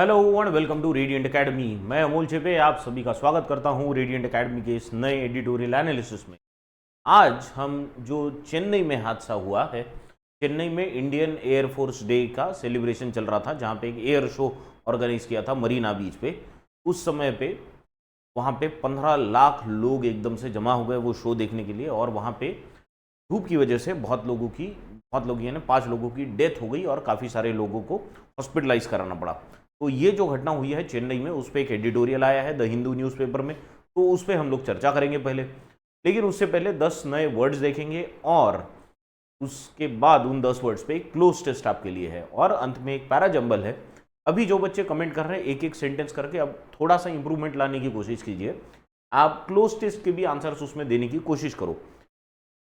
Hello and welcome to Radiant Academy. मैं अमोल चिपे आप सभी का स्वागत करता हूं रेडिएंट एकेडमी के इस नए एडिटोरियल एनालिसिस में। आज हम जो चेन्नई में हादसा हुआ है, चेन्नई में इंडियन एयरफोर्स डे का सेलिब्रेशन चल रहा था, जहां पे एक एयर शो ऑर्गेनाइज किया था मरीना बीच पे। उस समय पे वहां पे 15 लाख लोग एकदम से जमा हो गए वो शो देखने के लिए, और वहां पे धूप की वजह से बहुत लोग यानी 5 लोगों की डेथ हो गई और काफ़ी सारे लोगों को हॉस्पिटलाइज कराना पड़ा। तो ये जो घटना हुई है चेन्नई में, उस पर एक एडिटोरियल आया है द हिंदू न्यूज़पेपर में, तो उस पर हम लोग चर्चा करेंगे पहले। लेकिन उससे पहले 10 नए वर्ड्स देखेंगे और उसके बाद उन 10 वर्ड्स पे एक क्लोज टेस्ट आपके लिए है, और अंत में एक पैरा जंबल है। अभी जो बच्चे कमेंट कर रहे हैं एक एक सेंटेंस करके, अब थोड़ा सा इंप्रूवमेंट लाने की कोशिश कीजिए। आप क्लोज टेस्ट के भी आंसर्स उसमें देने की कोशिश करो,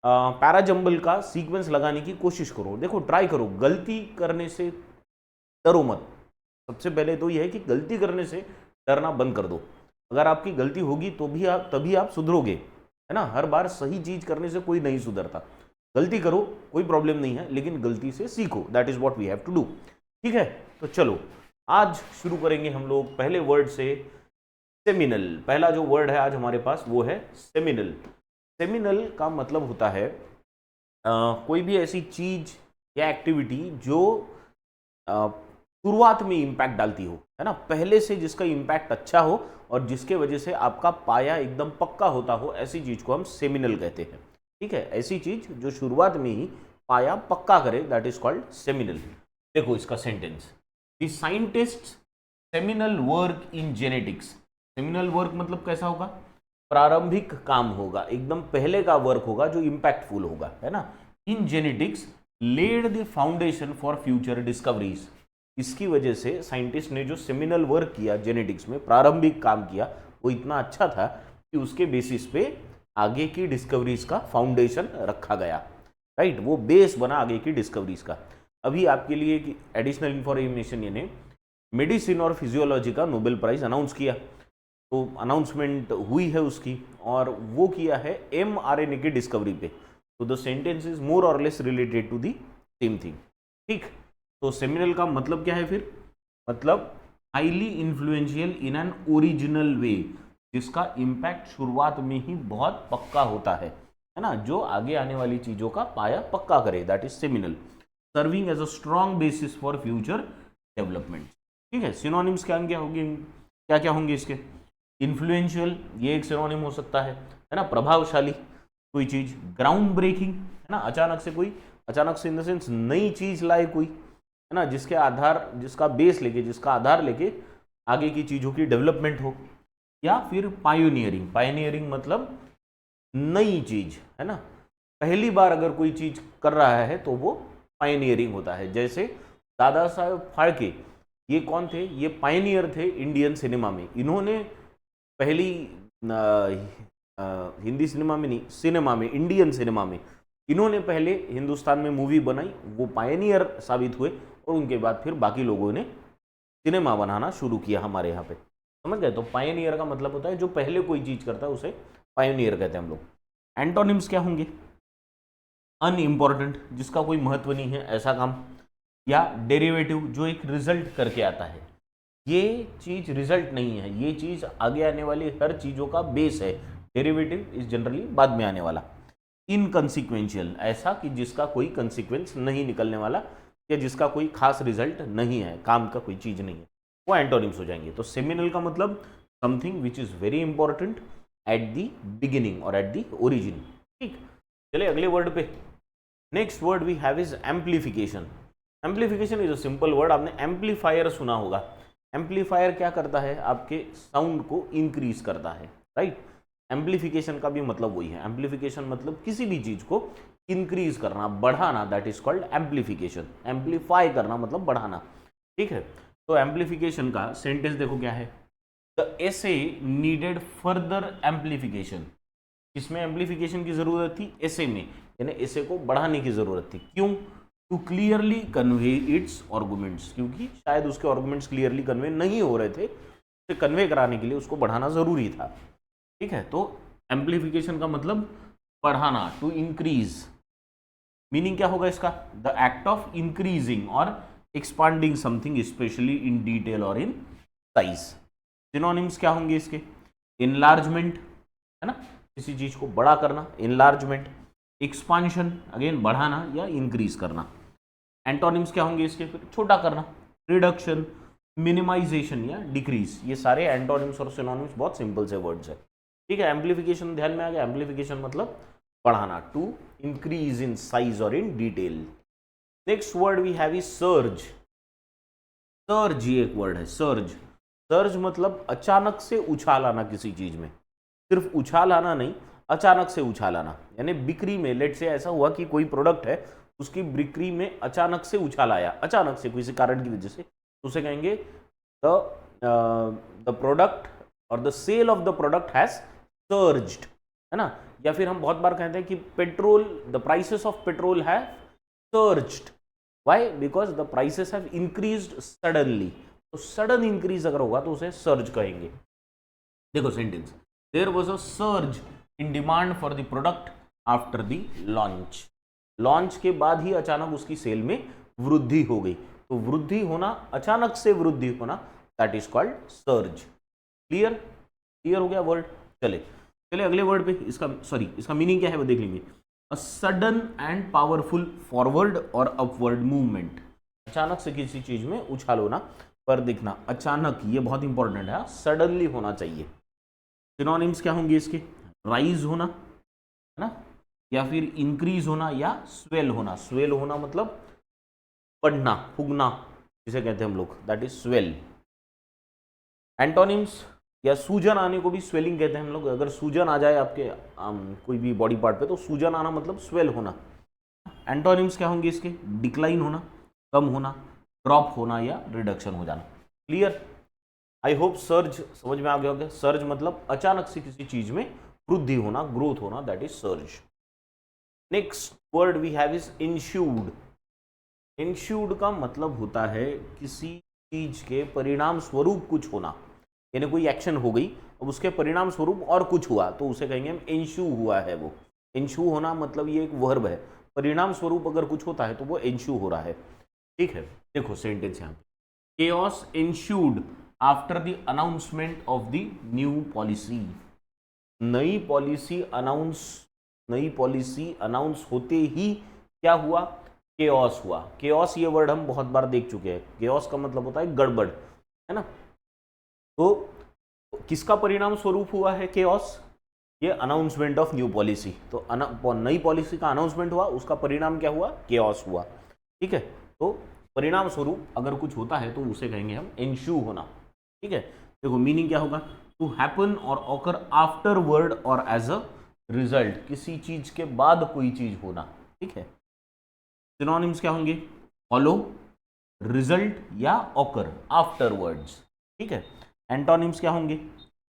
पैरा जंबल का सीक्वेंस लगाने की कोशिश करो। देखो, ट्राई करो, गलती करने से डरो मत। सबसे पहले तो यह है कि गलती करने से डरना बंद कर दो। अगर आपकी गलती होगी तो भी तभी आप सुधरोगे, है ना। हर बार सही चीज करने से कोई नहीं सुधरता। गलती करो, कोई प्रॉब्लम नहीं है, लेकिन गलती से सीखो। That is what we have to do. ठीक है, तो चलो आज शुरू करेंगे हम लोग पहले वर्ड से, सेमिनल। पहला जो वर्ड है आज हमारे पास वो है सेमिनल। सेमिनल का मतलब होता है कोई भी ऐसी चीज या एक्टिविटी जो शुरुआत में इंपैक्ट डालती हो, है ना, पहले से जिसका इंपैक्ट अच्छा हो और जिसके वजह से आपका पाया एकदम पक्का होता हो, ऐसी चीज को हम सेमिनल कहते हैं। ठीक है, ऐसी चीज जो शुरुआत में ही पाया पक्का करे, दैट इज कॉल्ड सेमिनल। देखो इसका sentence, the scientist seminal work in genetics. Seminal work मतलब कैसा होगा? प्रारंभिक काम होगा, एकदम पहले का वर्क होगा जो इंपैक्टफुल होगा, है ना। In genetics laid the foundation for future discoveries. इसकी वजह से साइंटिस्ट ने जो सेमिनल वर्क किया जेनेटिक्स में, प्रारंभिक काम किया, वो इतना अच्छा था कि उसके बेसिस पे आगे की डिस्कवरीज का फाउंडेशन रखा गया। राइट, वो बेस बना आगे की डिस्कवरीज का। अभी आपके लिए एक एडिशनल इंफॉर्मेशन, यानी मेडिसिन और फिजियोलॉजी का नोबेल प्राइज अनाउंस किया, तो अनाउंसमेंट हुई है उसकी, और वो किया है mRNA की डिस्कवरी पे। तो द सेंटेंस इज मोर और less related to the same thing. ठीक, तो सेमिनल का मतलब क्या है फिर? मतलब highly influential in an original way, जिसका इंपैक्ट शुरुआत में ही बहुत पक्का होता है ना, जो आगे आने वाली चीजों का पाया पक्का करे, that is seminal. Serving as a strong basis for future development. ठीक है, सिनोनिम्स क्या क्या होंगे, क्या क्या होंगे इसके? इन्फ्लुएंशियल, ये एक सिनोनिम हो सकता है ना, प्रभावशाली कोई चीज। ग्राउंड ब्रेकिंग, है ना, अचानक से इन द सेंस नई चीज लाए कोई, है ना, जिसके आधार, जिसका बेस लेके, जिसका आधार लेके आगे की चीजों की डेवलपमेंट हो। या फिर पायोनियरिंग। पायोनियरिंग मतलब नई चीज, है ना, पहली बार अगर कोई चीज कर रहा है तो वो पायोनियरिंग होता है। जैसे दादा साहेब फाल्के, ये कौन थे? ये पायोनियर थे इंडियन सिनेमा में। इन्होंने पहली हिंदी सिनेमा में नहीं, सिनेमा में, इंडियन सिनेमा में इन्होंने पहले हिंदुस्तान में मूवी बनाई, वो पायनियर साबित हुए, और उनके बाद फिर बाकी लोगों ने सिनेमा बनाना शुरू किया हमारे यहाँ पे। समझ गए? तो पायनियर का मतलब होता है जो पहले कोई चीज करता है उसे पायनियर कहते हैं हम लोग। एंटोनिम्स क्या होंगे? अनइम्पॉर्टेंट, जिसका कोई महत्व नहीं है ऐसा काम। या डेरिवेटिव, जो एक रिजल्ट करके आता है। ये चीज रिजल्ट नहीं है, ये चीज आगे आने वाली हर चीजों का बेस है। डेरिवेटिव इज जनरली बाद में आने वाला। इनकंसिक्वेंशियल, ऐसा कि जिसका कोई कंसिक्वेंस नहीं निकलने वाला, या जिसका कोई खास रिजल्ट नहीं है, काम का कोई चीज नहीं है, वो एंटोनिम्स हो जाएंगे। तो सेमिनल का मतलब something which is very important at the beginning और एट द ओरिजिन। ठीक, चलिए अगले वर्ड पे। Next word we have is amplification. Amplification is a simple word. आपने एम्पलीफायर सुना होगा। एम्पलीफायर क्या करता है? आपके साउंड को इंक्रीज करता है, राइट। एम्पलीफिकेशन का भी मतलब वही है। एम्पलीफिकेशन मतलब किसी भी चीज को इंक्रीज करना, बढ़ाना, that is called amplification. Amplify करना मतलब बढ़ाना। ठीक है, तो एम्पलीफिकेशन का सेंटेंस देखो क्या है। The essay needed further amplification. किसमें एम्पलीफिकेशन की जरूरत थी? एसे में, यानी एसे को बढ़ाने की जरूरत थी। क्यों? To clearly convey its arguments, क्योंकि शायद उसके आर्गुमेंट्स क्लियरली कन्वे नहीं हो रहे थे, उसे कन्वे कराने के लिए उसको बढ़ाना जरूरी था। ठीक है, तो एम्पलीफिकेशन का मतलब बढ़ाना, टू इंक्रीज। मीनिंग क्या होगा इसका? द एक्ट ऑफ इंक्रीजिंग और expanding something specially in detail और इन साइज। सिनोनिम्स क्या होंगे इसके? इनलार्जमेंट, है ना, किसी चीज को बड़ा करना, इनलार्जमेंट। एक्सपांशन, अगेन बढ़ाना या इंक्रीज करना। एंटोनिम्स क्या होंगे इसके? फिर छोटा करना, रिडक्शन, मिनिमाइजेशन या डिक्रीज। ये सारे एंटोनिम्स और सिनोनिम्स बहुत सिंपल से वर्ड्स है। ठीक है, एम्प्लीफिकेशन ध्यान में आ गया? एम्प्लीफिकेशन मतलब बढ़ाना, टू इंक्रीज इन साइज और in detail. Next word we have is surge. Surge ये एक वर्ड है, सर्ज। सर्ज मतलब अचानक से उछाल आना किसी चीज में, सिर्फ उछाल आना नहीं, अचानक से उछाल आना। यानी बिक्री में लेट से ऐसा हुआ कि कोई प्रोडक्ट है, उसकी बिक्री में अचानक से उछाल आया, अचानक से किसी कारण की वजह से, तो उसे कहेंगे द प्रोडक्ट और the sale of the product has surged, है ना। या फिर हम बहुत बार कहते हैं कि petrol, the prices of petrol have surged. Why? Because the prices have increased suddenly. तो सडन इंक्रीज अगर होगा तो उसे सर्ज कहेंगे। देखो sentence, there was a surge in demand for the product after the launch. Launch के बाद ही अचानक उसकी सेल में वृद्धि हो गई। तो वृद्धि होना, अचानक से वृद्धि होना, that is called surge. Clear? Clear हो गया वर्ड? चले अगले वर्ड पे। इसका मीनिंग क्या है वो देख लेंगे। A sudden and powerful forward और अपवर्ड मूवमेंट। अचानक से किसी चीज में उछाल होना, पर दिखना, अचानक, ये बहुत इंपॉर्टेंट है, सडनली होना चाहिए। सिनोनिम्स क्या होंगे इसके? राइज होना, है ना, या फिर इंक्रीज होना या स्वेल होना। स्वेल होना मतलब बढ़ना, फूगना, जिसे कहते हैं हम लोग, दैट इज स्वेल। एंटोनिम्स, या सूजन आने को भी स्वेलिंग कहते हैं हम लोग। अगर सूजन आ जाए आपके कोई भी बॉडी पार्ट पे, तो सूजन आना मतलब स्वेल होना। एंटोनिम्स क्या होंगे इसके? डिक्लाइन होना, कम होना, ड्रॉप होना या रिडक्शन हो जाना। क्लियर? आई होप सर्ज समझ में आ गया होगा। सर्ज मतलब अचानक से किसी चीज में वृद्धि होना, ग्रोथ होना, that is surge. Next word we have is ensued. Ensued का मतलब होता है किसी चीज के परिणाम स्वरूप कुछ होना। यानी कोई एक्शन हो गई, अब उसके परिणाम स्वरूप और कुछ हुआ, तो उसे कहेंगे हम इंश्यू हुआ है वो। इंश्यू होना मतलब ये एक वर्ब है, परिणाम स्वरूप अगर कुछ होता है तो वो इंश्यू हो रहा है। ठीक है, देखो सेंटेंस यहाँ पे, chaos ensued after the announcement of the new policy. नई पॉलिसी अनाउंस होते ही क्या हुआ? केओस हुआ। केओस ये वर्ड हम बहुत बार देख चुके हैं। केओस का मतलब होता है गड़बड़, है ना। तो किसका परिणाम स्वरूप हुआ है केओस? ये अनाउंसमेंट ऑफ न्यू पॉलिसी। तो नई पॉलिसी का अनाउंसमेंट हुआ, उसका परिणाम क्या हुआ? केओस हुआ। ठीक है, तो परिणाम स्वरूप अगर कुछ होता है तो उसे कहेंगे हम इंश्यू होना। ठीक है, देखो मीनिंग क्या होगा? टू हैपन और ऑकर आफ्टर वर्ड और एज अ रिजल्ट। किसी चीज के बाद कोई चीज होना। ठीक है, सिनोनिम्स क्या होंगे? फॉलो, रिजल्ट या ऑकर आफ्टर वर्ड्स। ठीक है, एंटोनिम्स क्या होंगे?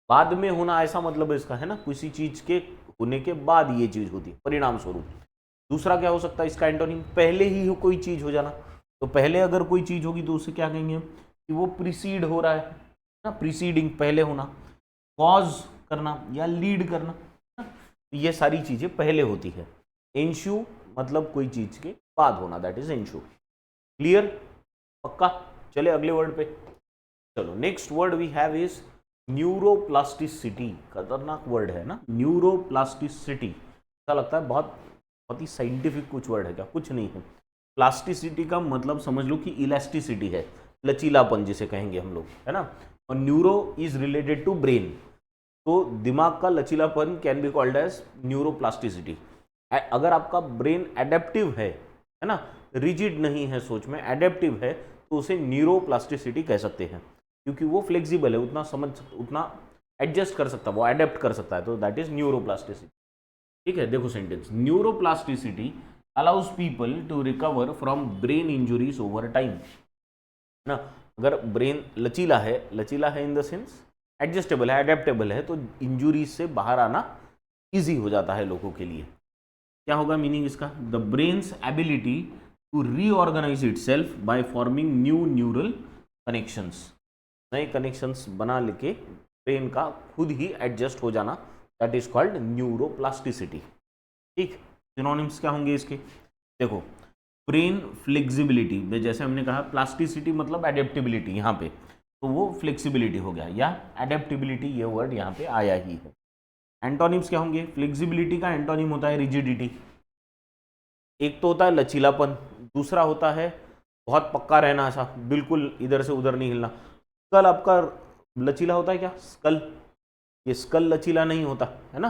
बाद में होना, ऐसा मतलब इसका, है ना, किसी चीज के होने के बाद ये चीज होती है, परिणाम स्वरूप। दूसरा क्या हो सकता है इसका एंटोनिम? पहले ही कोई चीज हो जाना। तो पहले अगर कोई चीज होगी तो उसे क्या कहेंगे हम? कि वो प्रीसीड हो रहा है ना, प्रीसीडिंग, पहले होना। कॉज करना या लीड करना, ये सारी चीजें पहले होती है। इंश्यू मतलब कोई चीज के बाद होना, दैट इज इंश्यू। क्लियर? पक्का? चले अगले वर्ड पे। चलो, next word we have is neuroplasticity. खतरनाक वर्ड है ना, न्यूरोप्लास्टिसिटी। ऐसा लगता है बहुत ही साइंटिफिक कुछ वर्ड है, क्या? कुछ नहीं है। प्लास्टिसिटी का मतलब समझ लो कि इलास्टिसिटी है, लचीलापन जिसे कहेंगे हम लोग, है ना। और neuro is related to brain, तो दिमाग का लचीलापन can be called as neuroplasticity. अगर आपका ब्रेन एडेप्टिव है ना, रिजिड नहीं है सोच में, एडेप्टिव है, तो उसे न्यूरोप्लास्टिसिटी कह सकते हैं, क्योंकि वो फ्लेक्सिबल है, उतना एडजस्ट कर सकता है, वो अडेप्ट कर सकता है, तो दैट इज न्यूरोप्लास्टिसिटी। ठीक है, देखो sentence, neuroplasticity allows people to recover from brain injuries over time. ना, अगर ब्रेन लचीला है इन द सेंस एडजस्टेबल है, अडेप्टेबल है, तो इंजुरीज से बाहर आना इजी हो जाता है लोगों के लिए। क्या होगा मीनिंग इसका? The brain's ability to reorganise itself by forming new neural connections. नए कनेक्शंस बना लेके ब्रेन का खुद ही एडजस्ट हो जाना, दैट इज कॉल्ड न्यूरोप्लास्टिसिटी। ठीक, सिनोनिम्स क्या होंगे इसके? देखो, ब्रेन फ्लेक्सिबिलिटी में, जैसे हमने कहा, प्लास्टिसिटी मतलब एडेप्टेबिलिटी यहाँ पे, तो वो फ्लेक्सिबिलिटी हो गया, या एडेप्टेबिलिटी ये वर्ड यहाँ पे आया ही है। एंटोनिम्स क्या होंगे? फ्लेक्सिबिलिटी का एंटोनिम होता है रिजिडिटी। एक तो होता है लचीलापन, दूसरा होता है बहुत पक्का रहना, ऐसा बिल्कुल इधर से उधर नहीं हिलना। स्कल आपका लचीला होता है क्या? स्कल, ये स्कल लचीला नहीं होता है ना,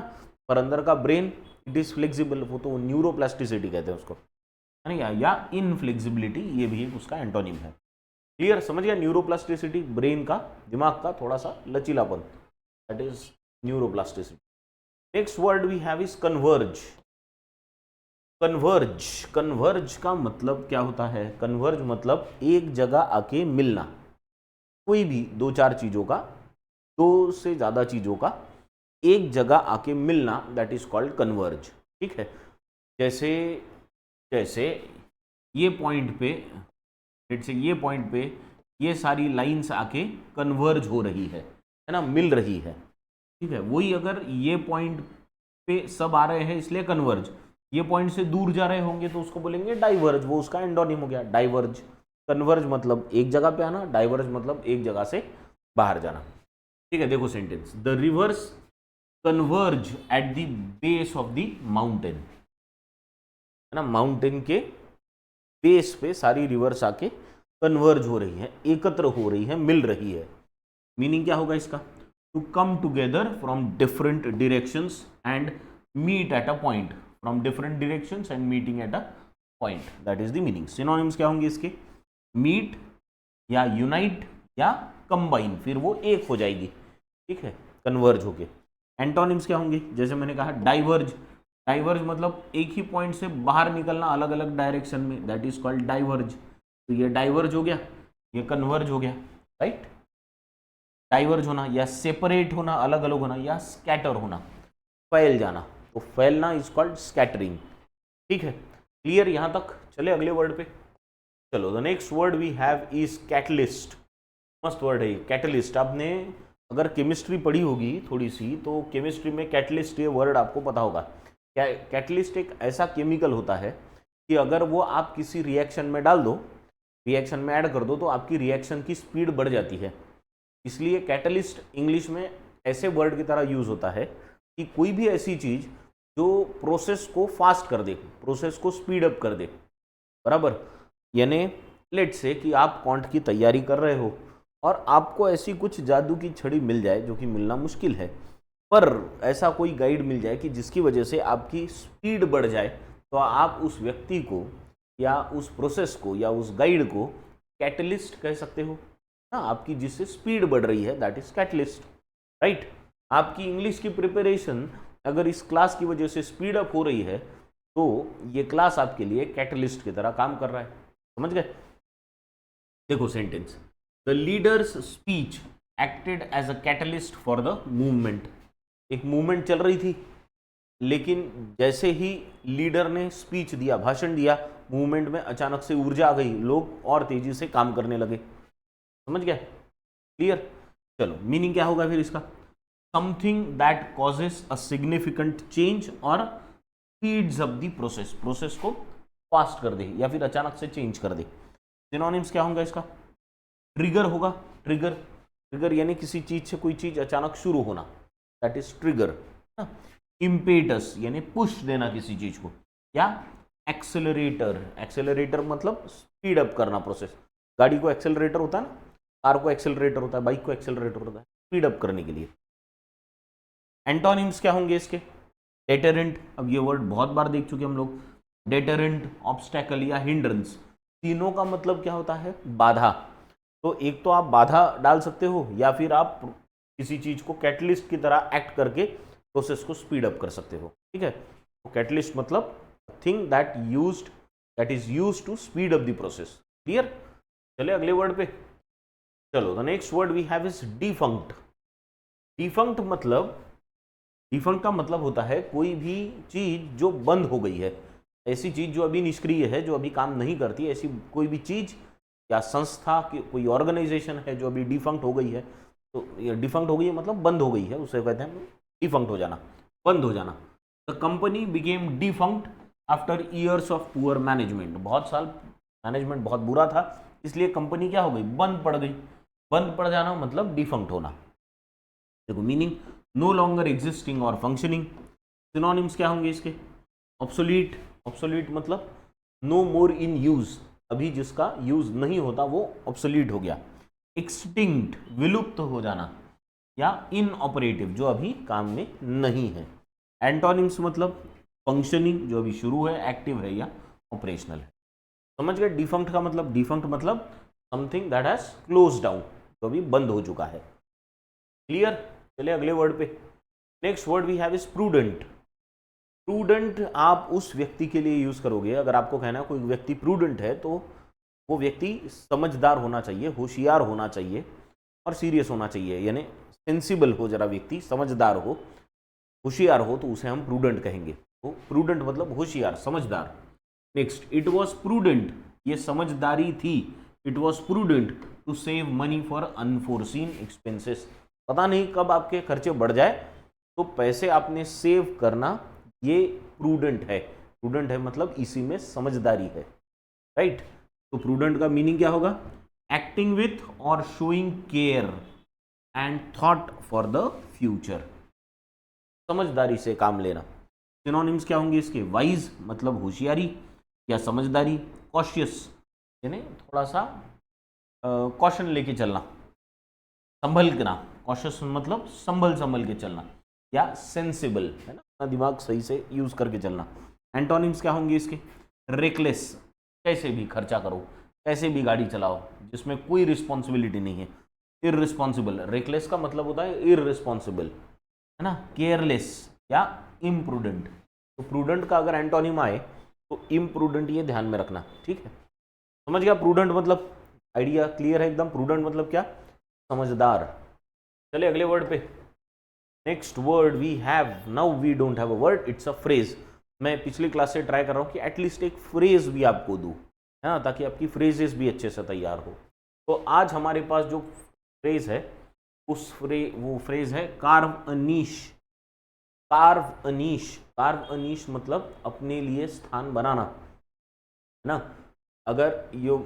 पर अंदर का ब्रेन इट इज फ्लेक्सिबल, वो तो न्यूरोप्लास्टिसिटी कहते हैं उसको, है ना, या इनफ्लेक्सिबिलिटी, ये भी एक उसका एंटोनिम है। क्लियर, समझ गया? न्यूरोप्लास्टिसिटी, ब्रेन का, दिमाग का थोड़ा सा लचीलापन, that is neuroplasticity. Next word we have is converge. Converge, converge का मतलब क्या होता है? कन्वर्ज मतलब एक जगह आके मिलना, कोई भी दो चार चीजों का, दो से ज्यादा चीजों का एक जगह आके मिलना, दैट इज कॉल्ड कन्वर्ज। ठीक है, जैसे जैसे ये पॉइंट पे, जैसे ये पॉइंट पे ये सारी लाइंस आके कन्वर्ज हो रही है ना, मिल रही है। ठीक है, वही अगर ये पॉइंट पे सब आ रहे हैं इसलिए कन्वर्ज, ये पॉइंट से दूर जा रहे होंगे तो उसको बोलेंगे डाइवर्ज, वो उसका एंटोनिम हो गया डाइवर्ज। कन्वर्ज मतलब एक जगह पे आना, डाइवर्ज मतलब एक जगह से बाहर जाना। ठीक है, देखो sentence, the reverse converge at the base of the mountain, है ना, माउंटेन के बेस पे सारी रिवर्स आके कन्वर्ज हो रही है, एकत्र हो रही है, मिल रही है। मीनिंग क्या होगा इसका? To come together from different directions and meet at a point, from different directions and meeting at a point, that is the meaning. Synonyms क्या होंगे इसके? मीट या यूनाइट या कंबाइन, फिर वो एक हो जाएगी। ठीक है, कन्वर्ज होके। एंटोनिम्स क्या होंगे? जैसे मैंने कहा डाइवर्ज, डाइवर्ज मतलब एक ही पॉइंट से बाहर निकलना अलग अलग डायरेक्शन में, दैट इज कॉल्ड डाइवर्ज। तो ये डाइवर्ज हो गया, ये कन्वर्ज हो गया, राइट। डाइवर्ज होना या सेपरेट होना, अलग अलग होना, या स्कैटर होना, फैल जाना, तो फैलना इज कॉल्ड स्कैटरिंग। ठीक है, क्लियर यहां तक? चले अगले वर्ड पे। चलो, the next word we have is catalyst. मस्त वर्ड है ये, कैटलिस्ट। आपने अगर केमिस्ट्री पढ़ी होगी थोड़ी सी, तो केमिस्ट्री में कैटलिस्ट ये वर्ड आपको पता होगा। कैटलिस्ट एक ऐसा केमिकल होता है कि अगर वो आप किसी रिएक्शन में डाल दो, रिएक्शन में ऐड कर दो, तो आपकी रिएक्शन की स्पीड बढ़ जाती है। इसलिए कैटलिस्ट इंग्लिश में ऐसे वर्ड की तरह यूज होता है कि कोई भी ऐसी चीज जो प्रोसेस को फास्ट कर दे, प्रोसेस को स्पीड अप कर दे, बराबर। यानी लेट से कि आप क्वांट की तैयारी कर रहे हो और आपको ऐसी कुछ जादू की छड़ी मिल जाए, जो कि मिलना मुश्किल है, पर ऐसा कोई गाइड मिल जाए कि जिसकी वजह से आपकी स्पीड बढ़ जाए, तो आप उस व्यक्ति को या उस प्रोसेस को या उस गाइड को कैटलिस्ट कह सकते हो ना। आपकी जिससे स्पीड बढ़ रही है, दैट इज कैटलिस्ट, राइट। आपकी इंग्लिश की प्रिपरेशन अगर इस क्लास की वजह से स्पीड अप हो रही है, तो ये क्लास आपके लिए कैटलिस्ट की तरह काम कर रहा है। समझ गए? देखो sentence, the leader's speech acted as a catalyst for the movement. एक मूवमेंट चल रही थी, लेकिन जैसे ही लीडर ने स्पीच दिया, भाषण दिया, मूवमेंट में अचानक से ऊर्जा आ गई, लोग और तेजी से काम करने लगे। समझ गया? क्लियर? चलो, मीनिंग क्या होगा फिर इसका? Something that causes a significant change और speeds up the process, process को फास्ट कर दे या फिर अचानक से चेंज कर दे। सिनोनिम्स क्या होगा इसका? ट्रिगर होगा, ट्रिगर, ट्रिगर यानी किसी चीज से कोई चीज अचानक शुरू होना, दैट इज ट्रिगर। इम्पेटस यानी पुश देना किसी चीज को, या एक्सेलरेटर, एक्सेलरेटर मतलब स्पीड अप करना प्रोसेस। गाड़ी को एक्सेलरेटर होता है ना, कार को एक्सेलरेटर होता है, बाइक को एक्सेलरेटर होता है, स्पीड अप करने के लिए। एंटोनिम्स क्या होंगे इसके? डेटरेंट, अब ये वर्ड बहुत बार देख चुके हम लोग। डेटरेंट, ऑब्स्टेकल या हिंड्रेंस, तीनों का मतलब क्या होता है? बाधा। तो एक तो आप बाधा डाल सकते हो, या फिर आप किसी चीज को कैटलिस्ट की तरह एक्ट करके प्रोसेस को स्पीड अप कर सकते हो। ठीक है, तो कैटलिस्ट मतलब thing that is used to speed up the process. Clear? चले अगले वर्ड पे। चलो, the next word we have is defunct. Defunct मतलब, डिफंक्ट का मतलब होता है कोई भी चीज जो बंद हो गई है, ऐसी चीज जो अभी निष्क्रिय है, जो अभी काम नहीं करती, ऐसी कोई भी चीज या संस्था की कोई ऑर्गेनाइजेशन है जो अभी डिफंक्ट हो गई है। तो ये डिफंक्ट हो गई है मतलब बंद हो गई है, उसे कहते हैं डिफंक्ट हो जाना, बंद हो जाना। The company became defunct after years of poor management. बहुत साल मैनेजमेंट बहुत बुरा था, इसलिए कंपनी क्या हो गई? बंद पड़ गई। बंद पड़ जाना मतलब डिफंक्ट होना। देखो मीनिंग, नो लॉन्गर एग्जिस्टिंग और फंक्शनिंग। सिनोनिम्स क्या होंगे इसके? ऑब्सोलीट, ऑब्सोलीट मतलब नो मोर इन यूज, अभी जिसका यूज नहीं होता वो ऑब्सोलीट हो गया। एक्सटिंक्ट, विलुप्त हो जाना, या इनऑपरेटिव, जो अभी काम में नहीं है। एंटोनिम्स मतलब फंक्शनिंग, जो अभी शुरू है, एक्टिव है या ऑपरेशनल है। समझ गए? डिफंक्ट का मतलब, डिफंक्ट मतलब something that has close down, जो अभी बंद हो चुका है। क्लियर? चलिए अगले वर्ड पे। Next word we have is prudent. Prudent आप उस व्यक्ति के लिए यूज करोगे, अगर आपको कहना है कोई व्यक्ति प्रूडेंट है, तो वो व्यक्ति समझदार होना चाहिए, होशियार होना चाहिए और सीरियस होना चाहिए, यानी सेंसिबल हो जरा व्यक्ति, समझदार हो, होशियार हो, तो उसे हम प्रूडेंट कहेंगे। तो प्रूडेंट मतलब होशियार, समझदार। नेक्स्ट, इट वॉज प्रूडेंट, ये समझदारी थी। It was prudent to save money for unforeseen expenses. पता नहीं कब आपके खर्चे बढ़ जाए, तो पैसे आपने सेव करना, ये प्रूडेंट है। प्रूडेंट है मतलब इसी में समझदारी है, राइट? तो प्रूडेंट का मीनिंग क्या होगा? एक्टिंग विथ और showing care and thought for the future, समझदारी से काम लेना। सिनोनिम्स क्या होंगे इसके? वाइज मतलब होशियारी या समझदारी, कॉशियस यानी थोड़ा सा कॉशन लेके चलना, संभल ना, कॉशियस मतलब संभल संभल के चलना, या सेंसिबल है ना, अपना दिमाग सही से यूज करके चलना। एंटोनिम्स क्या होंगे इसके? रेकलेस, कैसे भी खर्चा करो, कैसे भी गाड़ी चलाओ, जिसमें कोई रिस्पॉन्सिबिलिटी नहीं है। इररिस्पॉन्सिबल, रेकलेस का मतलब होता है इररिस्पॉन्सिबल, है ना, केयरलेस या इम्प्रूडेंट। तो प्रूडेंट का अगर एंटोनिम आए तो इम्प्रूडेंट, ये ध्यान में रखना, ठीक है? समझ गया? प्रूडेंट मतलब, आइडिया क्लियर है एकदम? प्रूडेंट मतलब क्या? समझदार। चलिए अगले वर्ड पे। Next word we have, now we don't have a word, it's a phrase. मैं पिछली क्लास से ट्राई कर रहा हूँ कि एटलीस्ट एक फ्रेज भी आपको दूँ, है ना, ताकि आपकी फ्रेजेस भी अच्छे से तैयार हो। तो आज हमारे पास जो फ्रेज है, वो फ्रेज है curve Anish. Curve Anish, curve Anish मतलब अपने लिए स्थान बनाना, है ना। अगर यो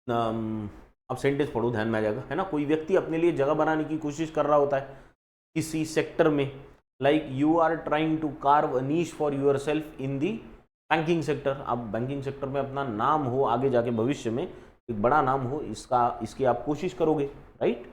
अब सेंटेंस पढ़ो, ध्यान में आ जाएगा, है ना। कोई व्यक्ति अपने लिए जगह बनाने की कोशिश कर रहा होता है किसी सेक्टर में, like you are trying to carve a niche for yourself in the banking sector. आप बैंकिंग सेक्टर में अपना नाम हो, आगे जाके भविष्य में एक बड़ा नाम हो, इसकी आप कोशिश करोगे, राइट?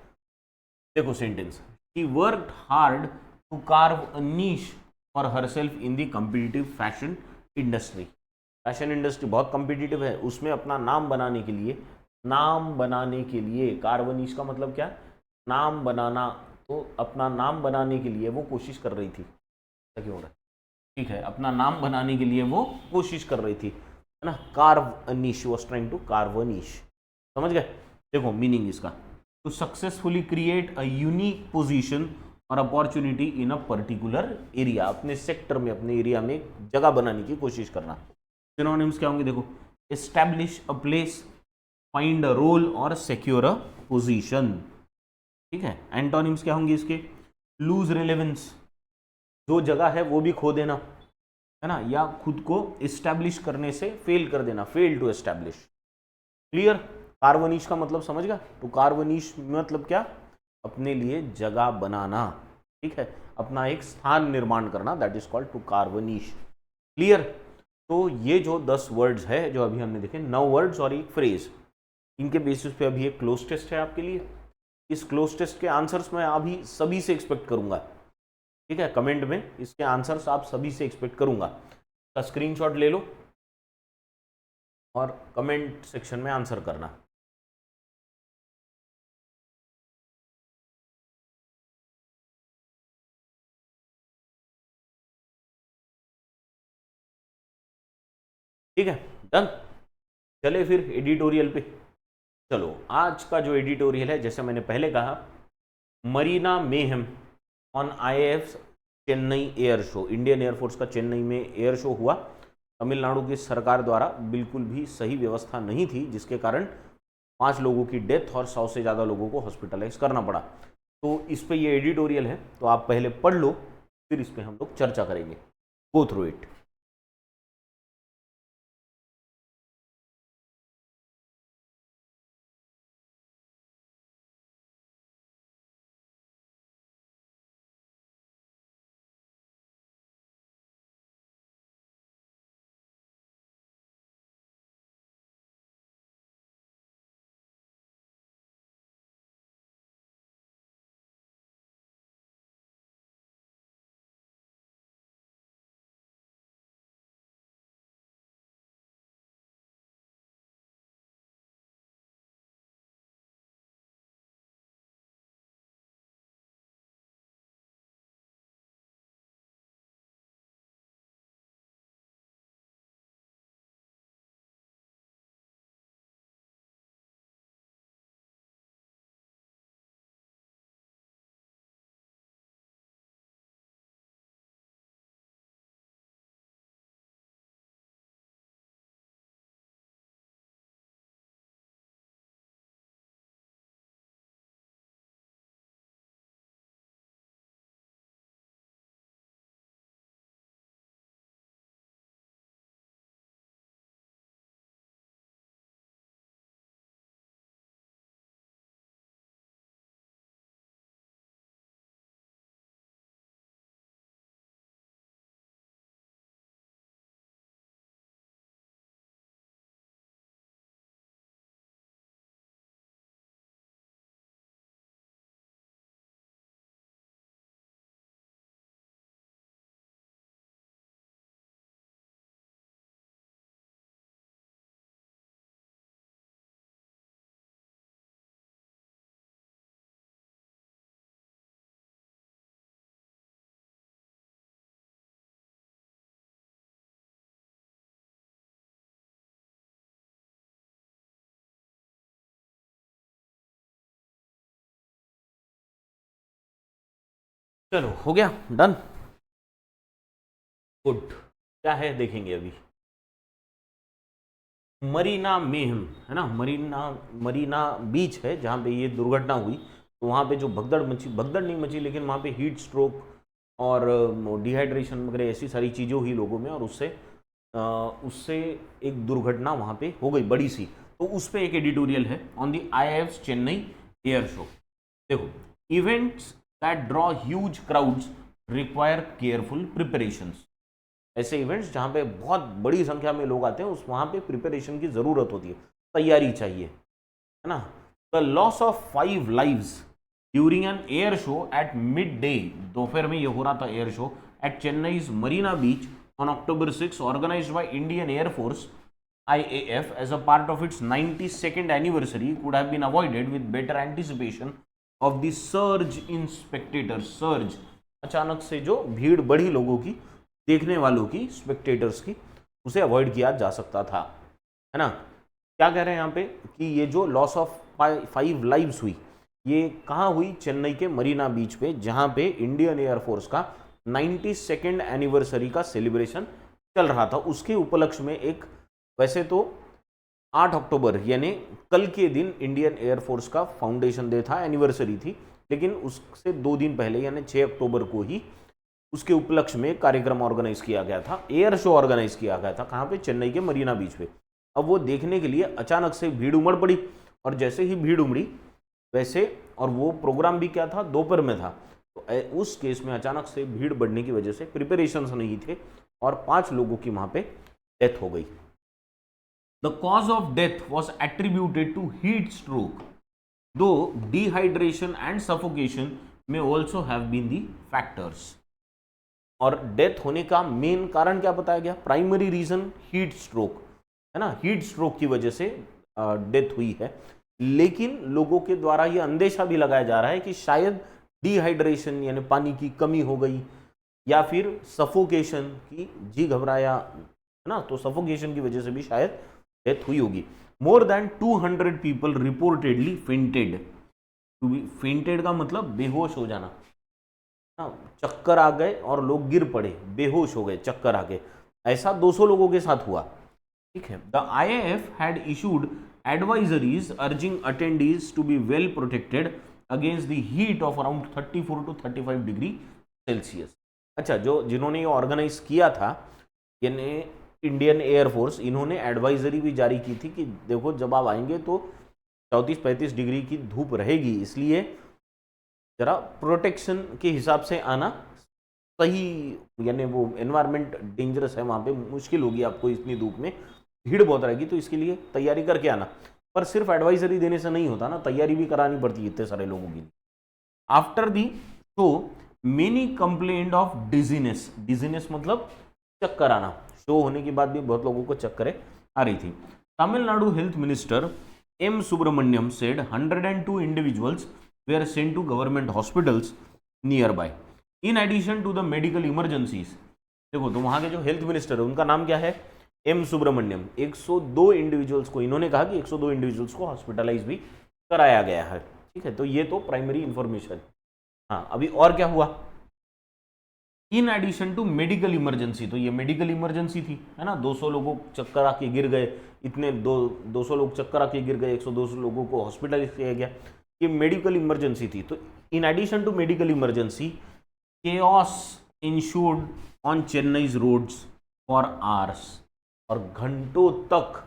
देखो sentence, he worked hard to carve a niche for herself in the competitive fashion industry. Fashion industry बहुत कम्पिटिटिव है, उसमें अपना नाम बनाने के लिए, नाम बनाने के लिए, कार्व नीश का मतलब क्या? नाम बनाना। तो अपना नाम बनाने के लिए वो कोशिश कर रही थी, क्या क्यों हो रहा है? ठीक है, अपना नाम बनाने के लिए वो कोशिश कर रही थी, है ना। Carve a niche, was trying to carve a niche. समझ गए? देखो मीनिंग इसका, to successfully create a unique position और opportunity in a particular area, अपने सेक्टर में, अपने एरिया में एक जगह बनाने की कोशिश करना। सिनोनिम्स क्या होंगे? देखो, establish a place, find a role और सिक्योर अ पोजीशन, ठीक है। एंटोनिम्स क्या होंगे इसके? लूज रिलेवेंस, जो जगह है वो भी खो देना, है ना, या खुद को इस्टेब्लिश करने से फेल कर देना, फेल टू एस्टैब्लिश। क्लियर? कार्वनिश का मतलब समझ गया? तो कार्वनिश मतलब क्या? अपने लिए जगह बनाना, ठीक है, अपना एक स्थान निर्माण करना, that is called to carve niche. Clear? तो ये जो 10 वर्ड्स है जो अभी हमने देखे, 9 वर्ड्स और एक फ्रेज, इनके बेसिस पे अभी एक क्लोज टेस्ट है आपके लिए। इस क्लोज टेस्ट के आंसर्स मैं अभी सभी से एक्सपेक्ट करूंगा, ठीक है। कमेंट में इसके आंसर्स आप सभी से एक्सपेक्ट करूंगा, का स्क्रीनशॉट ले लो और कमेंट सेक्शन में आंसर करना। ठीक है, डन। चले फिर एडिटोरियल पे। चलो, आज का जो एडिटोरियल है, जैसे मैंने पहले कहा, Marina mayhem on IAF Chennai air show, Indian air force का चेन्नई में एयर शो हुआ। तमिलनाडु की सरकार द्वारा बिल्कुल भी सही व्यवस्था नहीं थी, जिसके कारण 5 लोगों की डेथ और 100 से ज़्यादा लोगों को हॉस्पिटलाइज करना पड़ा। तो इस पे ये एडिटोरियल है, तो आप पहले पढ़ लो, फिर इस पे हम लोग चर्चा करेंगे। गो थ्रू इट। चलो हो गया, डन, गुड। क्या है देखेंगे अभी। मरीना मेहम है ना, मरीना मरीना बीच है जहाँ पे ये दुर्घटना हुई। तो वहाँ पे जो भगदड़ मची, भगदड़ नहीं मची लेकिन वहाँ पे हीट स्ट्रोक और डिहाइड्रेशन वगैरह ऐसी सारी चीज़ें हुई लोगों में, और उससे एक दुर्घटना वहाँ पे हो गई बड़ी सी। तो उस पर एक एडिटोरियल है on the IIF Chennai air show. देखो, events that draw huge crowds require careful preparations. ऐसे इवेंट्स जहाँ पे बहुत बड़ी संख्या में लोग आते हैं, उस वहाँ पे प्रिपरेशन की ज़रूरत होती है, तैयारी चाहिए, है ना। The loss of 5 lives during an air show at midday, दोपहर में ये हो रहा था air show at Chennai's Marina beach on October 6, organized by Indian Air Force IAF as a part of its 92nd anniversary, could have been avoided with better anticipation of the surge in spectators. Surge, अचानक से जो भीड़ बढ़ी लोगों की, देखने वालों की, स्पेक्टेटर्स की, उसे अवॉइड किया जा सकता था, है ना। क्या कह रहे हैं यहाँ पे कि ये जो लॉस ऑफ 5 लाइव्स हुई, ये कहाँ हुई? चेन्नई के मरीना बीच पे, जहाँ पे इंडियन एयरफोर्स का 92nd एनिवर्सरी का सेलिब्रेशन चल रहा था। उसके उपलक्ष्य में एक, वैसे तो 8 अक्टूबर यानी कल के दिन इंडियन एयरफोर्स का फाउंडेशन डे था, एनिवर्सरी थी, लेकिन उससे 2 दिन पहले यानी 6 अक्टूबर को ही उसके उपलक्ष्य में कार्यक्रम ऑर्गेनाइज किया गया था, एयर शो ऑर्गेनाइज किया गया था। कहाँ पे? चेन्नई के मरीना बीच पे। अब वो देखने के लिए अचानक से भीड़ उमड़ पड़ी, और जैसे ही भीड़ उमड़ी वैसे, और वो प्रोग्राम भी क्या था? दोपहर में था। तो उस केस में अचानक से भीड़ बढ़ने की वजह से प्रिपरेशंस नहीं थे, और 5 लोगों की वहां पे डेथ हो गई। The cause of death was attributed to heat stroke, though dehydration and suffocation may also have been the factors. और डेथ होने का मेन कारण क्या बताया गया? प्राइमरी रीजन हीट स्ट्रोक, है ना, हीट स्ट्रोक की वजह से डेथ हुई है। लेकिन लोगों के द्वारा यह अंदेशा भी लगाया जा रहा है कि शायद डिहाइड्रेशन यानी पानी की कमी हो गई, या फिर सफोकेशन की, जी घबराया, है ना, तो सफोकेशन की वजह से भी शायद डेथ हुई होगी। More than 200 people reportedly fainted. Fainted का मतलब बेहोश हो जाना, चक्कर आ गए और लोग गिर पड़े, बेहोश हो गए, चक्कर आ गए, ऐसा 200 लोगों के साथ हुआ। ठीक है। The IAF had issued advisories urging attendees to be well protected against the heat of around 34 to 35 degree Celsius. अच्छा, जो जिन्होंने ये ऑर्गेनाइज किया था, यानी इंडियन एयरफोर्स, इन्होंने एडवाइजरी भी जारी की थी कि देखो जब आप आएंगे तो 34-35 डिग्री की धूप रहेगी, इसलिए जरा प्रोटेक्शन के हिसाब से आना सही, यानी वो एनवायरनमेंट डेंजरस है वहाँ पे, मुश्किल होगी आपको इतनी धूप में, भीड़ बहुत रहेगी, तो इसके लिए तैयारी करके आना। पर सिर्फ एडवाइजरी देने से नहीं होता ना, तैयारी भी करानी पड़ती है इतने सारे लोगों की। After the show many complaint of dizziness, dizziness मतलब चक्कर आना, शो होने के बाद भी बहुत लोगों को चक्करें आ रही थी। Tamil Nadu health minister M. Subramaniam said 102 individuals were sent to government hospitals nearby. In addition to the medical emergencies, देखो तो वहाँ के जो हेल्थ मिनिस्टर है उनका नाम क्या है? M. सुब्रमण्यम। 102 इंडिविजुअल्स को, इन्होंने कहा कि 102 इंडिविजुअल्स को हॉस्पिटलाइज भी कराया गया है। ठीक है, तो ये तो प्राइमरी इंफॉर्मेशन। हाँ, अभी और क्या हुआ? In addition to medical emergency, तो ये मेडिकल इमरजेंसी थी, है ना, 200 लोगों चक्कर आके गिर गए, इतने 200 लोग चक्कर आके गिर गए, 102 लोगों को हॉस्पिटलाइज किया गया, ये मेडिकल इमरजेंसी थी। तो in addition to medical emergency, chaos ensured on Chennai's roads for hours, और घंटों तक,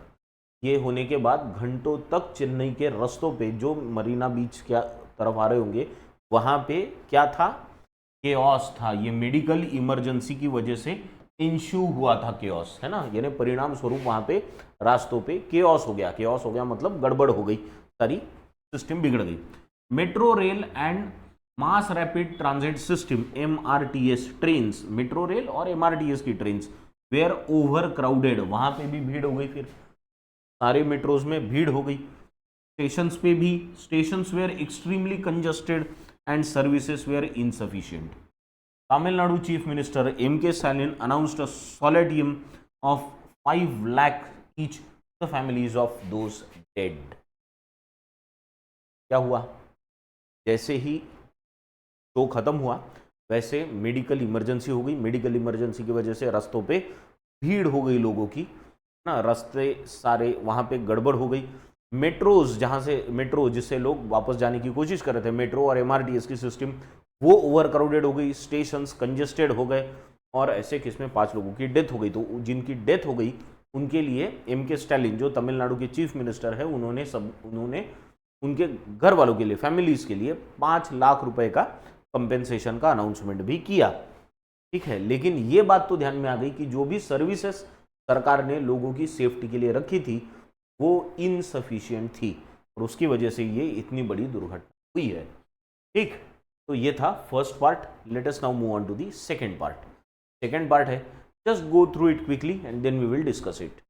ये होने के बाद घंटों तक चेन्नई के रास्तों पे, जो मरीना बीच के तरफ आ रहे होंगे, वहाँ पे क्या था? केओस था। ये मेडिकल इमरजेंसी की वजह से इंश्यू हुआ था केओस, है ना, यानी परिणाम स्वरूप वहाँ पे रास्तों पे केओस हो गया। केओस हो गया मतलब गड़बड़ हो गई, सारी सिस्टम बिगड़ गई। Metro rail and mass rapid transit system MRTS trains, metro rail और MRTS की ट्रेन्स वेयर ओवर क्राउडेड, वहाँ पे भी भीड़ हो गई, फिर सारे मेट्रोज में भीड़ हो गई, स्टेशंस पे भी, stations were extremely congested and services were insufficient. Tamil Nadu Chief Minister M.K. Stalin announced a solidarium of 5 lakh each to the families of those dead. क्या हुआ? जैसे ही शो खत्म हुआ वैसे मेडिकल इमरजेंसी हो गई, मेडिकल इमरजेंसी की वजह से रास्तों पे भीड़ हो गई लोगों की ना, रास्ते सारे वहाँ पे गड़बड़ हो गई। मेट्रोज, जहाँ से मेट्रो जिससे लोग वापस जाने की कोशिश कर रहे थे, मेट्रो और एमआरटीएस की सिस्टम, वो ओवर क्राउडेड हो गई, स्टेशंस कंजेस्टेड हो गए और ऐसे केस में 5 लोगों की डेथ हो गई। तो जिनकी डेथ हो गई उनके लिए M.K. स्टालिन जो तमिलनाडु के चीफ मिनिस्टर है, उन्होंने उनके घर वालों के लिए, फैमिलीज के लिए 5 लाख रुपए का कंपेंसेशन का अनाउंसमेंट भी किया। ठीक है, लेकिन ये बात तो ध्यान में आ गई कि जो भी सर्विसेज सरकार ने लोगों की सेफ्टी के लिए रखी थी वो इनसफिशिएंट थी और उसकी वजह से ये इतनी बड़ी दुर्घटना हुई है। ठीक, तो ये था first part. Let us now move on to the second part. Second part है, just go through it quickly and then we will discuss it.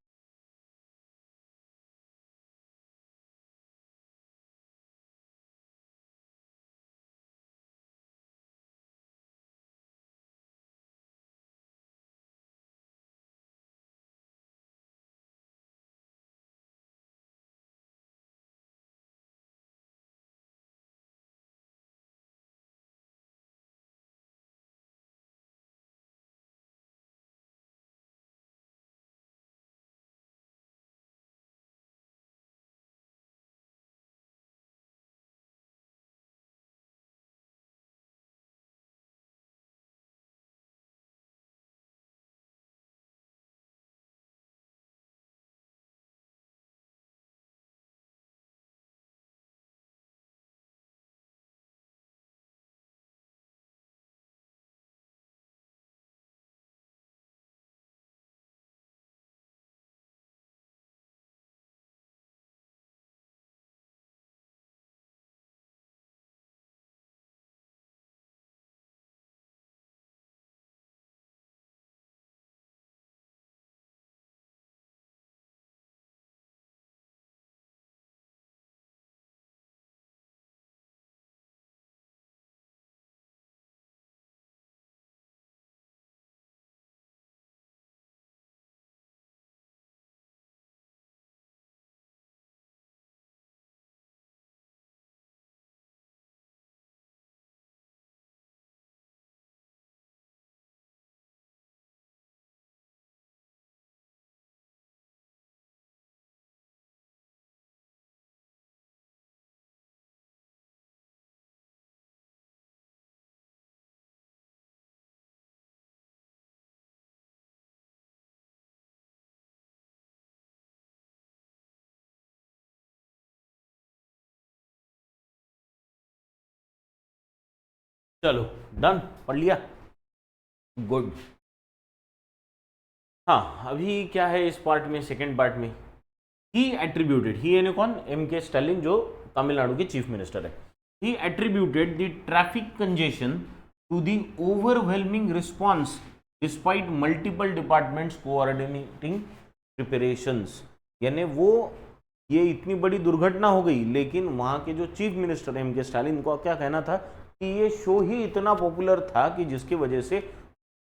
चलो डन, पढ़ लिया, गुड। हाँ, अभी क्या है इस पार्ट में, सेकंड पार्ट में, ही एट्रीब्यूटेड, ही यानी कौन, M.K. स्टालिन जो तमिलनाडु के चीफ मिनिस्टर है, he attributed the traffic congestion to the overwhelming response despite multiple departments coordinating preparations. यानी वो, ये इतनी बड़ी दुर्घटना हो गई लेकिन वहाँ के जो चीफ मिनिस्टर M.K. स्टालिन को क्या कहना था कि ये शो ही इतना पॉपुलर था कि जिसकी वजह से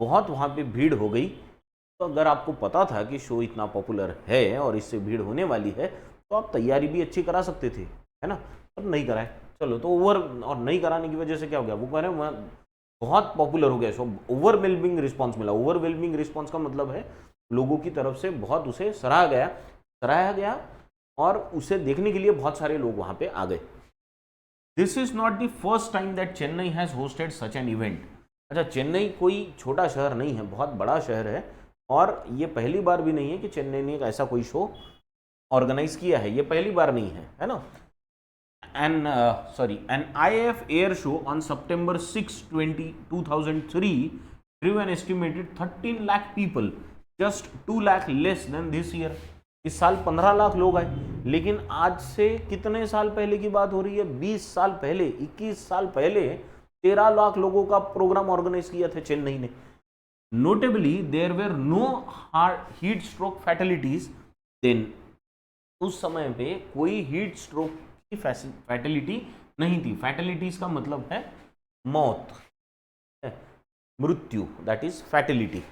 बहुत वहाँ पे भीड़ हो गई। तो अगर आपको पता था कि शो इतना पॉपुलर है और इससे भीड़ होने वाली है तो आप तैयारी भी अच्छी करा सकते थे, है ना, पर नहीं कराए। चलो, तो और नहीं कराने की वजह से क्या हो गया, वो कह रहे हैं बहुत पॉपुलर हो गया शो, ओवरवेलमिंग रिस्पॉन्स मिला। ओवरवेलमिंग रिस्पॉन्स का मतलब है लोगों की तरफ से बहुत उसे सराहा गया और उसे देखने के लिए बहुत सारे लोग वहाँ पे आ गए। This is not the first time that Chennai has hosted such an event. अच्छा, चेन्नई कोई छोटा शहर नहीं है, बहुत बड़ा शहर है और ये पहली बार भी नहीं है कि चेन्नई ने ऐसा कोई शो ऑर्गेनाइज किया है, ये पहली बार नहीं है ना। An IAF air show on September 6, 2003 drew an estimated 13 lakh people, just 2 lakh less than this year. इस साल 15 लाख लोग आए, लेकिन आज से कितने साल पहले की बात हो रही है, 20 साल पहले, 21 साल पहले 13 लाख लोगों का प्रोग्राम ऑर्गेनाइज किया था चेन्नई ने। Notably there were no heat stroke fatalities then, उस समय पे कोई हीट स्ट्रोक की फैटेलिटी नहीं थी। फैटेलिटीज का मतलब है मौत, मृत्यु, दैट इज फैटेलिटी।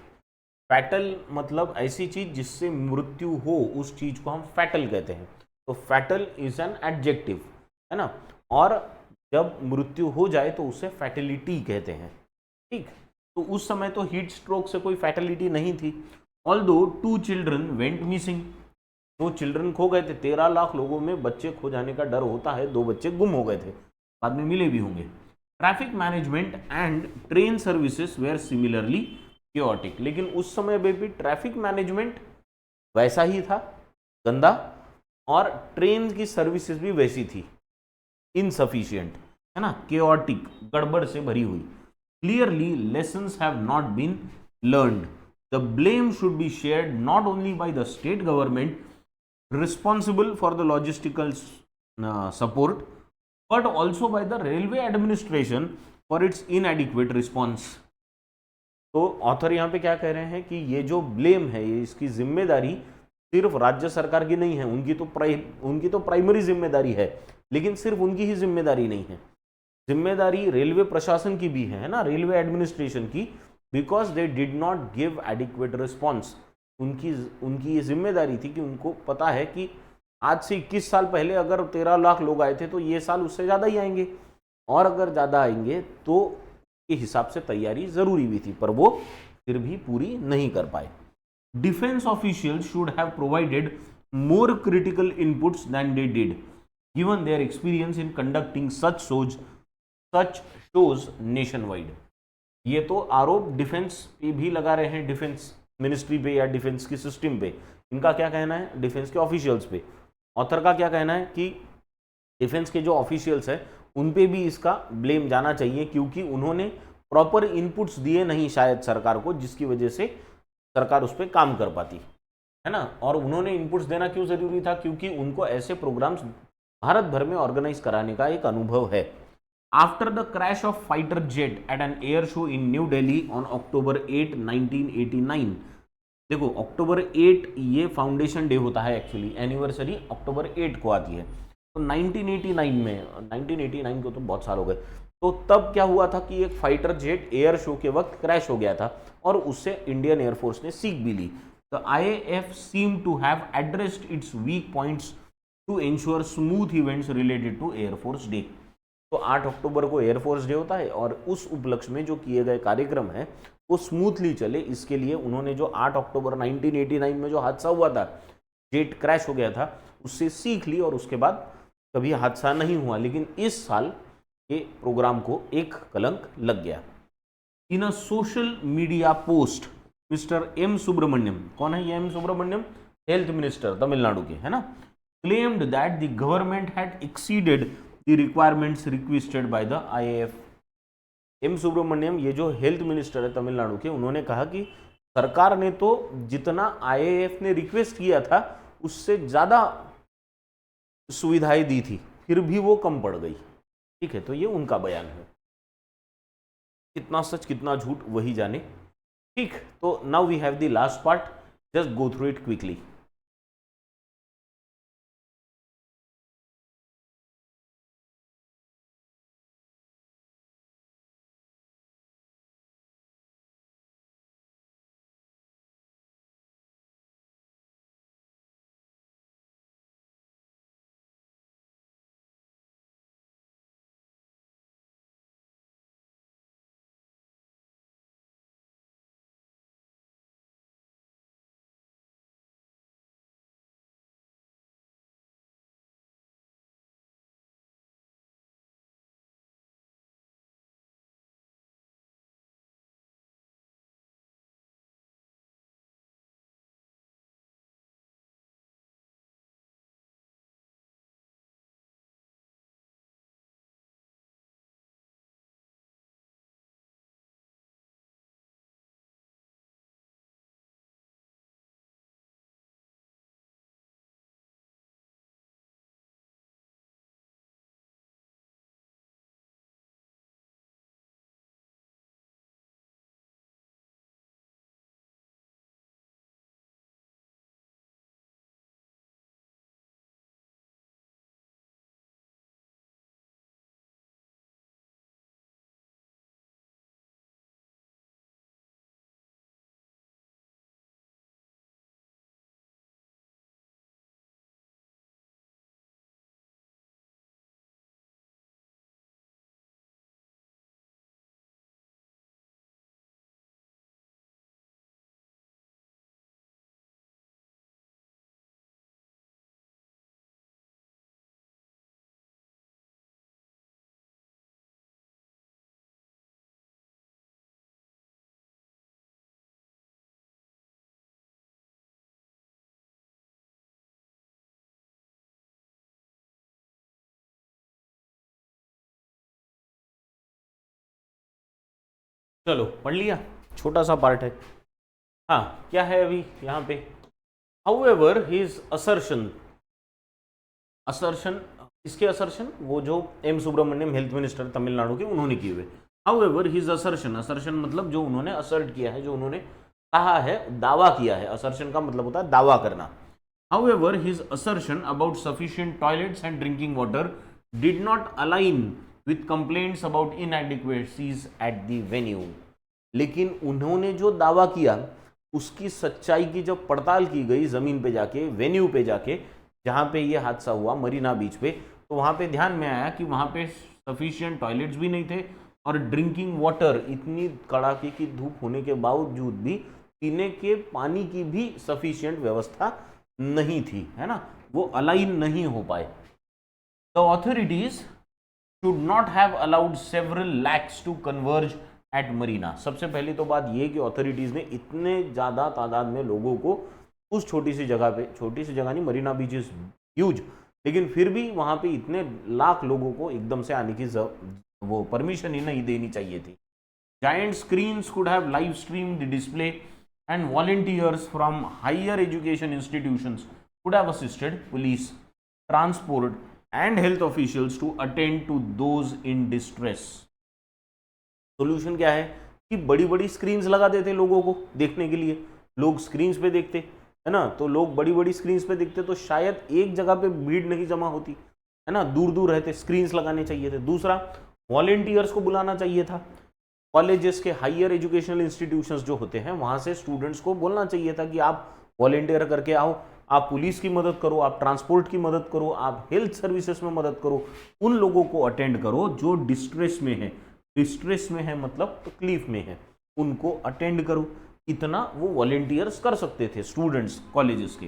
फैटल मतलब ऐसी चीज जिससे मृत्यु हो, उस चीज को हम फैटल कहते हैं। तो फैटल इज एन एडजेक्टिव, है ना, और जब मृत्यु हो जाए तो उसे फैटेलिटी कहते हैं। ठीक, तो उस समय तो हीट स्ट्रोक से कोई फैटेलिटी नहीं थी। Although 2 children went missing, 2 children खो गए थे। 13 लाख लोगों में बच्चे खो जाने का डर होता है, 2 बच्चे गुम हो गए थे, बाद में मिले भी होंगे। Traffic management and train services were similarly chaotic, लेकिन उस समय में भी ट्रैफिक मैनेजमेंट वैसा ही था, गंदा, और ट्रेन की सर्विसेज भी वैसी थी, इनसफिशियंट, है ना, केओटिक, गड़बड़ से भरी हुई। Clearly lessons have not been learned, the blame should be shared not only by the state government responsible for the logistical support, but also by the railway administration for its inadequate response. तो author यहाँ पे क्या कह रहे हैं कि ये जो ब्लेम है, ये इसकी जिम्मेदारी सिर्फ राज्य सरकार की नहीं है, उनकी तो प्राइमरी जिम्मेदारी है, लेकिन सिर्फ उनकी ही जिम्मेदारी नहीं है, जिम्मेदारी रेलवे प्रशासन की भी है ना, रेलवे एडमिनिस्ट्रेशन की, because they did not give adequate response. उनकी उनकी ये जिम्मेदारी थी कि उनको पता है कि आज से 21 साल पहले अगर 13 लाख लोग आए थे तो ये साल उससे ज़्यादा ही आएंगे, और अगर ज़्यादा आएंगे तो के हिसाब से तैयारी ज़रूरी भी थी, पर वो फिर भी पूरी नहीं कर पाए। Defence officials should have provided more critical inputs than they did, given their experience in conducting such shows nationwide. ये तो आरोप डिफेंस पे भी लगा रहे हैं, डिफेंस मिनिस्ट्री पे या डिफेंस की सिस्टम पे। इनका क्या कहना है, डिफेंस के ऑफिशियल्स पे। ऑथर का क्या कहना है कि डिफेंस के जो ऑफिशियल्स हैं उन पे भी इसका ब्लेम जाना चाहिए, क्योंकि उन्होंने प्रॉपर इनपुट्स दिए नहीं शायद सरकार को, जिसकी वजह से सरकार उस पर काम कर पाती, है ना। और उन्होंने इनपुट्स देना क्यों जरूरी था, क्योंकि उनको ऐसे प्रोग्राम्स भारत भर में ऑर्गेनाइज कराने का एक अनुभव है। After the crash of fighter jet at an air show in New Delhi on October 8, 1989, देखो अक्टूबर 8 ये फाउंडेशन डे होता है, एक्चुअली एनिवर्सरी अक्टूबर 8 को आती है, तो 1989 में, 1989 को तो बहुत साल हो गए, तो तब क्या हुआ था कि एक फाइटर जेट एयर शो के वक्त क्रैश हो गया था, और उससे इंडियन एयरफोर्स ने सीख भी ली। The IAF seem to have addressed its weak points to ensure smooth events related to air force day. तो 8 अक्टूबर को एयरफोर्स डे होता है, और उस उपलक्ष्य में जो किए गए कार्यक्रम है वो स्मूथली चले, इसके लिए उन्होंने जो 8 अक्टूबर 1989 में जो हादसा हुआ था, जेट क्रैश हो गया था, उससे सीख ली, और उसके बाद कभी हादसा नहीं हुआ। लेकिन इस साल ये प्रोग्राम को एक कलंक लग गया। In a social media post, mister M Subramaniam, कौन है ये M Subramaniam, health minister Tamil Nadu के, है ना, claimed that the government had exceeded the requirements requested by the IAF। M Subramaniam, ये जो हेल्थ मिनिस्टर है तमिलनाडु के, उन्होंने कहा कि सरकार ने तो जितना IAF ने रिक्वेस्ट किया था उससे ज़्यादा सुविधाएं दी थी, फिर भी वो कम पड़ गई। ठीक है, तो ये उनका बयान है, कितना सच कितना झूठ वही जाने। ठीक, तो now we have the last part, just go through it quickly. चलो पढ़ लिया, छोटा सा पार्ट है। हाँ क्या है अभी यहाँ पे, हाउएवर हिज असर्शन, असर्शन इसके असर्शन वो जो M Subramaniam health minister Tamil Nadu के उन्होंने किए हुए। हाउएवर हिज असर्शन, असर्शन मतलब जो उन्होंने असर्ट किया है, जो उन्होंने कहा है, दावा किया है। असर्शन का मतलब होता है दावा करना। However, his assertion about sufficient toilets and drinking water did not align with complaints about inadequacies at the venue. लेकिन उन्होंने जो दावा किया उसकी सच्चाई की जब पड़ताल की गई जमीन पे जाके, वेन्यू पे जाके, जहां पे ये हादसा हुआ मरीना बीच पे, तो वहां पे ध्यान में आया कि वहां पे सफिशिएंट टॉयलेट्स भी नहीं थे और ड्रिंकिंग वाटर, इतनी कड़ाके की धूप होने के बावजूद भी पीने के पानी की भी सफिशिएंट व्यवस्था नहीं थी, है ना, वो अलाइन नहीं हो पाए। The authorities should not have allowed several lakhs to converge at Marina. सबसे पहली तो बात ये कि ऑथोरिटीज ने इतने ज्यादा तादाद में लोगों को उस छोटी सी जगह पे, छोटी सी जगह नहीं, मरीना बीच इज ह्यूज, लेकिन फिर भी वहां पे इतने लाख लोगों को एकदम से आने की वो परमिशन ही नहीं देनी चाहिए थी। Giant screens could have live stream the display and volunteers from higher education institutions could have assisted police, transport and health officials to attend to those in distress. Solution क्या है कि बड़ी बड़ी स्क्रीन्स लगा देते लोगों को देखने के लिए, लोग स्क्रीन्स पे देखते, है ना, तो लोग बड़ी बड़ी स्क्रीन्स पे देखते तो शायद एक जगह पे भीड़ नहीं जमा होती, है ना, दूर दूर रहते, स्क्रीन्स लगाने चाहिए थे। दूसरा, वॉलेंटियर्स को बुलाना चाहिए था। कॉलेजेस के हायर एजुकेशनल इंस्टीट्यूशंस जो होते हैं वहां से स्टूडेंट्स को बोलना चाहिए था कि आप वॉलेंटियर करके आओ, आप पुलिस की मदद करो, आप ट्रांसपोर्ट की मदद करो, आप हेल्थ सर्विसेज में मदद करो, उन लोगों को अटेंड करो जो डिस्ट्रेस में है, डिस्ट्रेस में है मतलब तकलीफ में है, उनको अटेंड करो। इतना वो वॉलेंटियर्स कर सकते थे स्टूडेंट्स कॉलेजेस के।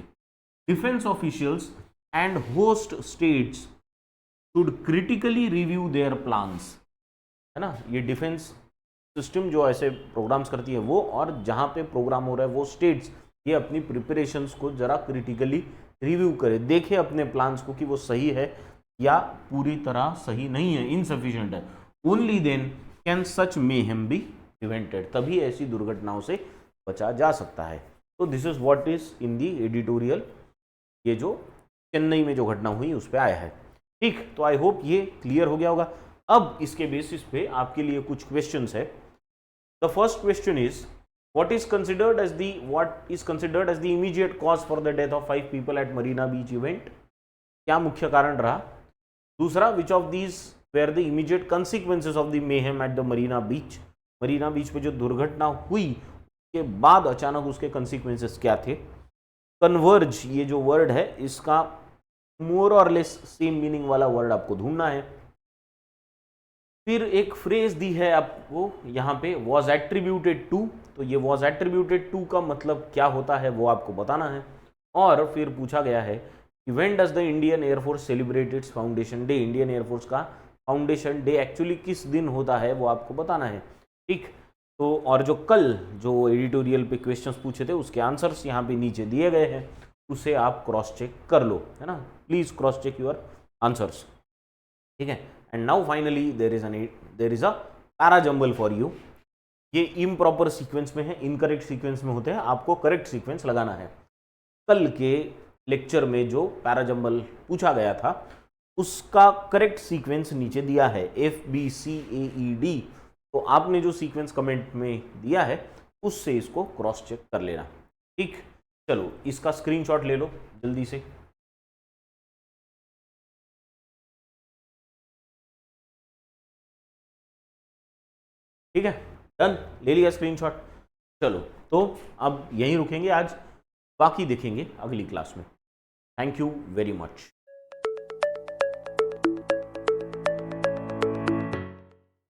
Defence officials and host states should critically review their plans, है ना, ये डिफेंस सिस्टम जो ऐसे प्रोग्राम्स करती है वो, और जहाँ पे प्रोग्राम हो रहा है वो स्टेट्स ये अपनी प्रिपरेशंस को जरा क्रिटिकली रिव्यू करे, देखे अपने प्लान्स को कि वो सही है या पूरी तरह सही नहीं है, इनसफिशिएंट है। Only then can such mayhem be prevented, तभी ऐसी दुर्घटनाओं से बचा जा सकता है। तो this is what is in the editorial, ये जो चेन्नई में जो घटना हुई उस पर आया है। ठीक, तो आई होप ये क्लियर हो गया होगा। अब इसके बेसिस पे आपके लिए कुछ क्वेश्चंस है। The first question is what is considered as the immediate cause for the death of 5 people at Marina Beach event? क्या मुख्य कारण रहा? दूसरा, which of these were the immediate consequences of the mayhem at the Marina Beach? Marina बीच पे जो दुर्घटना हुई के बाद अचानक उसके consequences क्या थे? Converge ये जो वर्ड है इसका more or less same meaning वाला वर्ड आपको ढूंढना है। फिर एक फ्रेज दी है आपको यहाँ पे, वॉज एट्रीब्यूटेड टू, तो ये वॉज एट्रीब्यूटेड टू का मतलब क्या होता है वो आपको बताना है। और फिर पूछा गया है कि when does the Indian air force celebrate it's foundation day, Indian air force का फाउंडेशन डे एक्चुअली किस दिन होता है वो आपको बताना है। ठीक, तो और जो कल जो एडिटोरियल पे क्वेश्चंस पूछे थे उसके आंसर्स यहाँ पे नीचे दिए गए हैं, उसे आप क्रॉस चेक कर लो, है ना, please cross check your answers. ठीक है, and now finally there is a para jumble for you. ये इम्प्रॉपर सीक्वेंस में है, इनकरेक्ट सीक्वेंस में होते हैं, आपको करेक्ट सीक्वेंस लगाना है। कल के लेक्चर में जो पैरा जंबल पूछा गया था उसका करेक्ट सीक्वेंस नीचे दिया है, FBCAED। तो आपने जो सीक्वेंस कमेंट में दिया है उससे इसको क्रॉस चेक कर लेना। ठीक, चलो इसका स्क्रीनशॉट ले लो जल्दी से। ठीक है, डन, ले लिया स्क्रीनशॉट। चलो तो अब यहीं रुकेंगे आज, बाकी देखेंगे अगली क्लास में। Thank you very much.